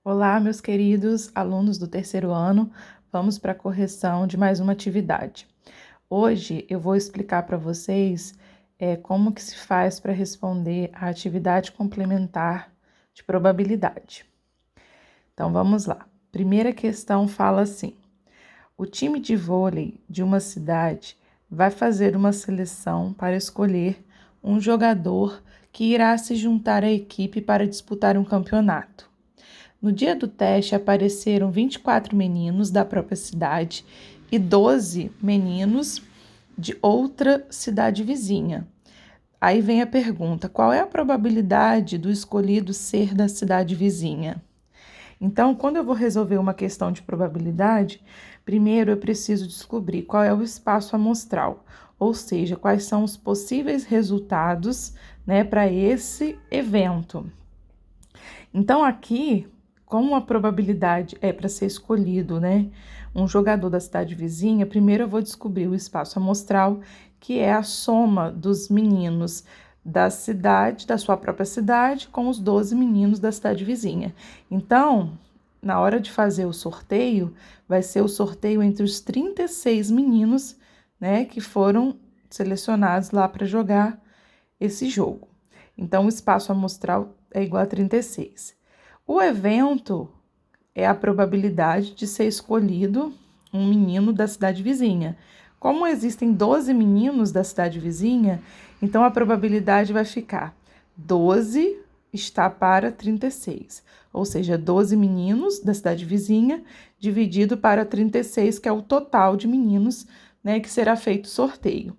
Olá, meus queridos alunos do terceiro ano, vamos para a correção de mais uma atividade. Hoje eu vou explicar para vocês como que se faz para responder a atividade complementar de probabilidade. Então vamos lá. Primeira questão fala assim: o time de vôlei de uma cidade vai fazer uma seleção para escolher um jogador que irá se juntar à equipe para disputar um campeonato. No dia do teste, apareceram 24 meninos da própria cidade e 12 meninos de outra cidade vizinha. Aí vem a pergunta: qual é a probabilidade do escolhido ser da cidade vizinha? Então, quando eu vou resolver uma questão de probabilidade, primeiro eu preciso descobrir qual é o espaço amostral, ou seja, quais são os possíveis resultados, para esse evento. Então, aqui, como a probabilidade é para ser escolhido, um jogador da cidade vizinha, primeiro eu vou descobrir o espaço amostral, que é a soma dos meninos da cidade, da sua própria cidade, com os 12 meninos da cidade vizinha. Então, na hora de fazer o sorteio, vai ser o sorteio entre os 36 meninos, que foram selecionados lá para jogar esse jogo. Então, o espaço amostral é igual a 36. O evento é a probabilidade de ser escolhido um menino da cidade vizinha. Como existem 12 meninos da cidade vizinha, então a probabilidade vai ficar 12 está para 36, ou seja, 12 meninos da cidade vizinha dividido para 36, que é o total de meninos, que será feito sorteio.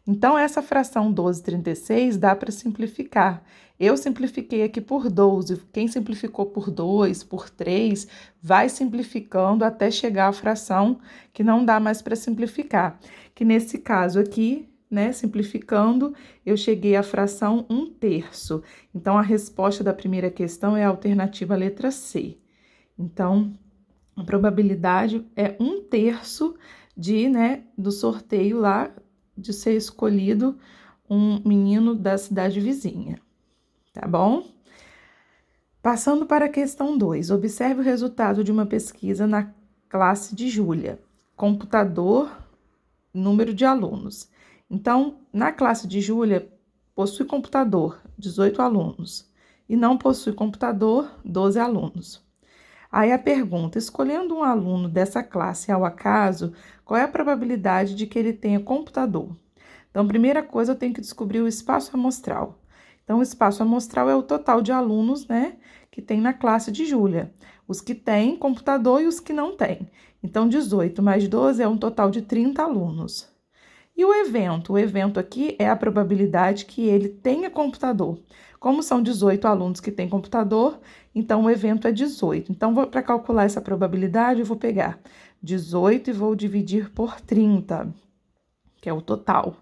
Então, essa fração 12/36 dá para simplificar. Eu simplifiquei aqui por 12. Quem simplificou por 2, por 3, vai simplificando até chegar à fração que não dá mais para simplificar. Que nesse caso aqui, simplificando, eu cheguei à fração 1/3. Então, a resposta da primeira questão é a alternativa letra C. Então, a probabilidade é 1/3 do sorteio lá, de ser escolhido um menino da cidade vizinha, tá bom? Passando para a questão 2, observe o resultado de uma pesquisa na classe de Júlia. Computador, número de alunos. Então, na classe de Júlia, possui computador, 18 alunos, e não possui computador, 12 alunos. Aí a pergunta: escolhendo um aluno dessa classe ao acaso, qual é a probabilidade de que ele tenha computador? Então, primeira coisa, eu tenho que descobrir o espaço amostral. Então, o espaço amostral é o total de alunos, que tem na classe de Júlia. Os que têm computador e os que não têm. Então, 18 mais 12 é um total de 30 alunos. E o evento? O evento aqui é a probabilidade que ele tenha computador. Como são 18 alunos que têm computador, então o evento é 18. Então, para calcular essa probabilidade, eu vou pegar 18 e vou dividir por 30, que é o total,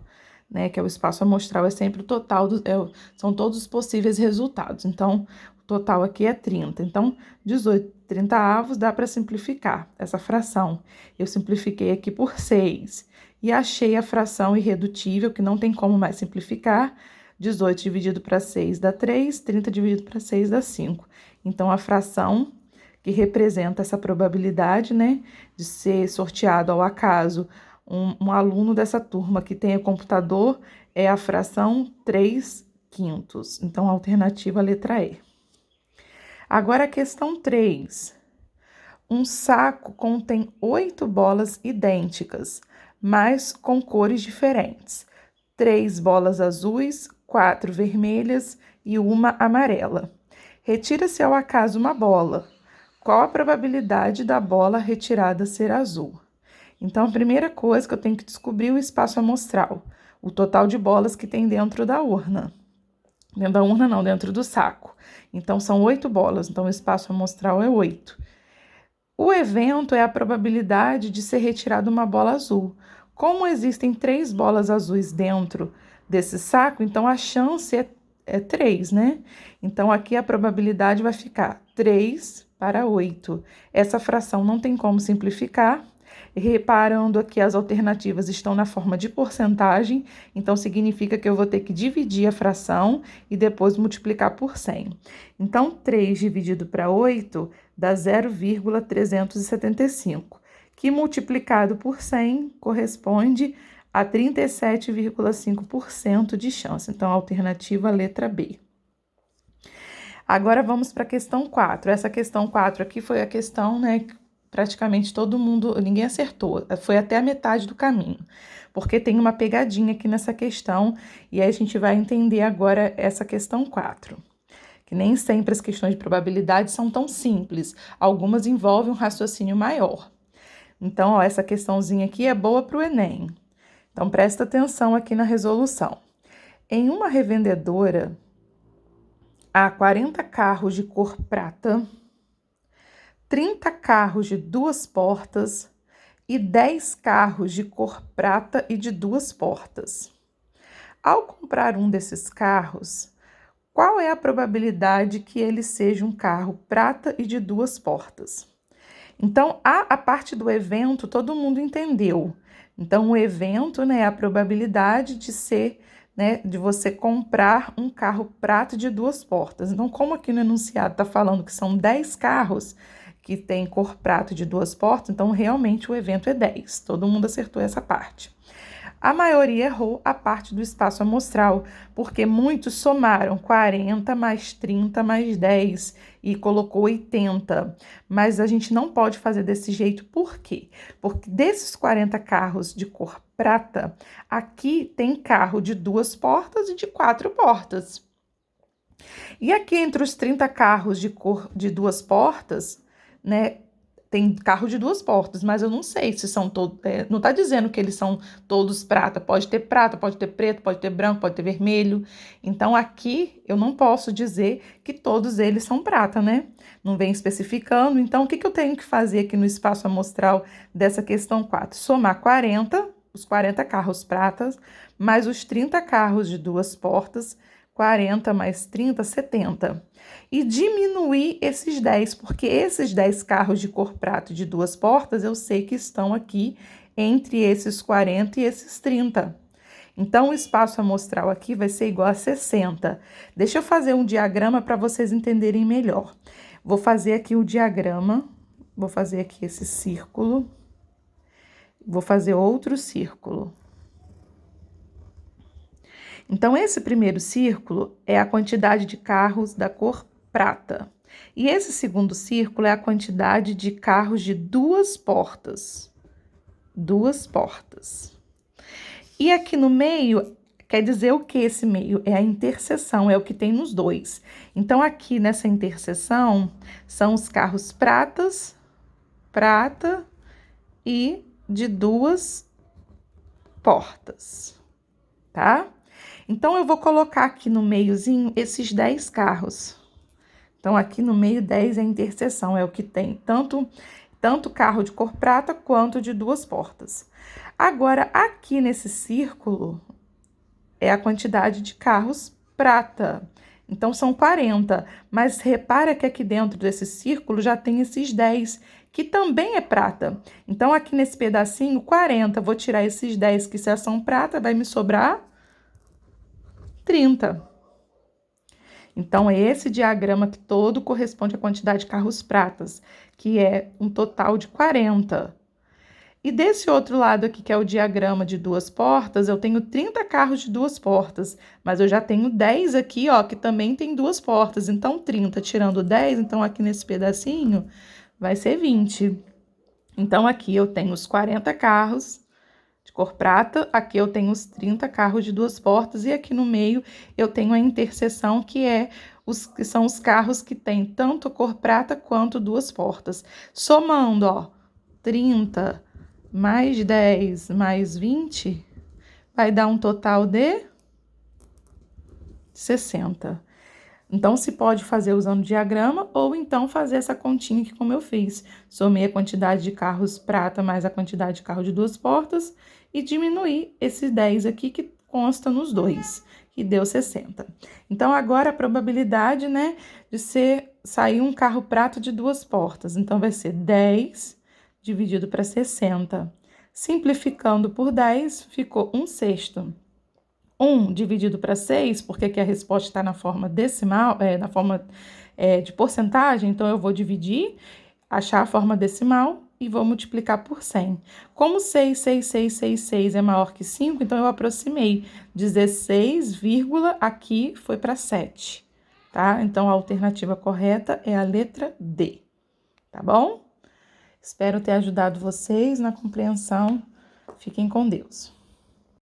que é o espaço amostral, é sempre o total, são todos os possíveis resultados. Então, o total aqui é 30. Então, 18 30avos dá para simplificar essa fração. Eu simplifiquei aqui por 6 e achei a fração irredutível, que não tem como mais simplificar. 18 dividido para 6 dá 3, 30 dividido para 6 dá 5. Então, a fração que representa essa probabilidade, de ser sorteado ao acaso um aluno dessa turma que tenha computador é a fração 3/5. Então, a alternativa letra E. Agora, a questão 3. Um saco contém 8 bolas idênticas, mas com cores diferentes. 3 bolas azuis, 4 vermelhas e uma amarela. Retira-se ao acaso uma bola. Qual a probabilidade da bola retirada ser azul? Então, a primeira coisa que eu tenho que descobrir é o espaço amostral, o total de bolas que tem dentro da urna. Dentro da urna não, dentro do saco. Então, são 8 bolas, então o espaço amostral é 8. O evento é a probabilidade de ser retirada uma bola azul. Como existem 3 bolas azuis dentro desse saco, então a chance é 3, Então, aqui a probabilidade vai ficar 3/8. Essa fração não tem como simplificar. Reparando aqui, as alternativas estão na forma de porcentagem, então significa que eu vou ter que dividir a fração e depois multiplicar por 100. Então, 3 dividido para 8 dá 0,375, que multiplicado por 100 corresponde a 37,5% de chance. Então, a alternativa letra B. Agora vamos para a questão 4. Essa questão 4 aqui foi a questão, né, que praticamente todo mundo, ninguém acertou. Foi até a metade do caminho, porque tem uma pegadinha aqui nessa questão, e aí a gente vai entender agora essa questão 4. Que nem sempre as questões de probabilidade são tão simples. Algumas envolvem um raciocínio maior. Então, ó, essa questãozinha aqui é boa para o Enem. Então, presta atenção aqui na resolução. Em uma revendedora, há 40 carros de cor prata, 30 carros de 2 portas e 10 carros de cor prata e de 2 portas. Ao comprar um desses carros, qual é a probabilidade que ele seja um carro prata e de 2 portas? Então, a parte do evento, todo mundo entendeu. Então, o evento, né, é a probabilidade de ser, né, de você comprar um carro prata de 2 portas. Então, como aqui no enunciado está falando que são 10 carros que tem cor prata de 2 portas, então realmente o evento é 10. Todo mundo acertou essa parte. A maioria errou a parte do espaço amostral, porque muitos somaram 40 mais 30 mais 10 e colocou 80. Mas a gente não pode fazer desse jeito, por quê? Porque desses 40 carros de cor prata, aqui tem carro de 2 portas e de 4 portas. E aqui entre os 30 carros de cor de 2 portas, né, tem carro de 2 portas, mas eu não sei se são todos, não tá dizendo que eles são todos prata, pode ter preto, pode ter branco, pode ter vermelho. Então, aqui eu não posso dizer que todos eles são prata, né? Não vem especificando. Então, o que eu tenho que fazer aqui no espaço amostral dessa questão 4? Somar 40, os 40 carros pratas, mais os 30 carros de 2 portas, 40 mais 30, 70. E diminuir esses 10, porque esses 10 carros de cor prata de 2 portas, eu sei que estão aqui entre esses 40 e esses 30. Então, o espaço amostral aqui vai ser igual a 60. Deixa eu fazer um diagrama para vocês entenderem melhor. Vou fazer aqui o diagrama, vou fazer aqui esse círculo, vou fazer outro círculo. Então, esse primeiro círculo é a quantidade de carros da cor prata. E esse segundo círculo é a quantidade de carros de 2 portas. 2 portas. E aqui no meio, quer dizer o que esse meio? É a interseção, é o que tem nos dois. Então, aqui nessa interseção, são os carros pratas, prata e de 2 portas, tá? Então, eu vou colocar aqui no meiozinho esses 10 carros. Então, aqui no meio, 10 é a interseção, é o que tem tanto carro de cor prata quanto de 2 portas. Agora, aqui nesse círculo, é a quantidade de carros prata. Então, são 40. Mas repara que aqui dentro desse círculo já tem esses 10, que também é prata. Então, aqui nesse pedacinho, 40. Vou tirar esses 10 que já são prata, vai me sobrar 30. Então, esse diagrama que todo corresponde à quantidade de carros pratas, que é um total de 40. E desse outro lado aqui, que é o diagrama de 2 portas, eu tenho 30 carros de 2 portas, mas eu já tenho 10 aqui, ó, que também tem 2 portas. Então, 30 tirando 10, então aqui nesse pedacinho vai ser 20. Então, aqui eu tenho os 40 carros de cor prata, aqui eu tenho os 30 carros de 2 portas e aqui no meio eu tenho a interseção, que são os carros que têm tanto cor prata quanto 2 portas. Somando, ó, 30 mais 10 mais 20 vai dar um total de 60. Então, se pode fazer usando diagrama ou então fazer essa continha aqui como eu fiz. Somei a quantidade de carros prata mais a quantidade de carro de 2 portas e diminuir esses 10 aqui que consta nos dois, que deu 60. Então, agora a probabilidade, né, de sair um carro prata de 2 portas. Então, vai ser 10 dividido para 60. Simplificando por 10, ficou 1/6. 1 dividido para 6, porque aqui a resposta está na forma decimal, na forma de porcentagem, então eu vou dividir, achar a forma decimal e vou multiplicar por 100. Como 6 é maior que 5, então eu aproximei. 16, aqui foi para 7, tá? Então a alternativa correta é a letra D, tá bom? Espero ter ajudado vocês na compreensão. Fiquem com Deus.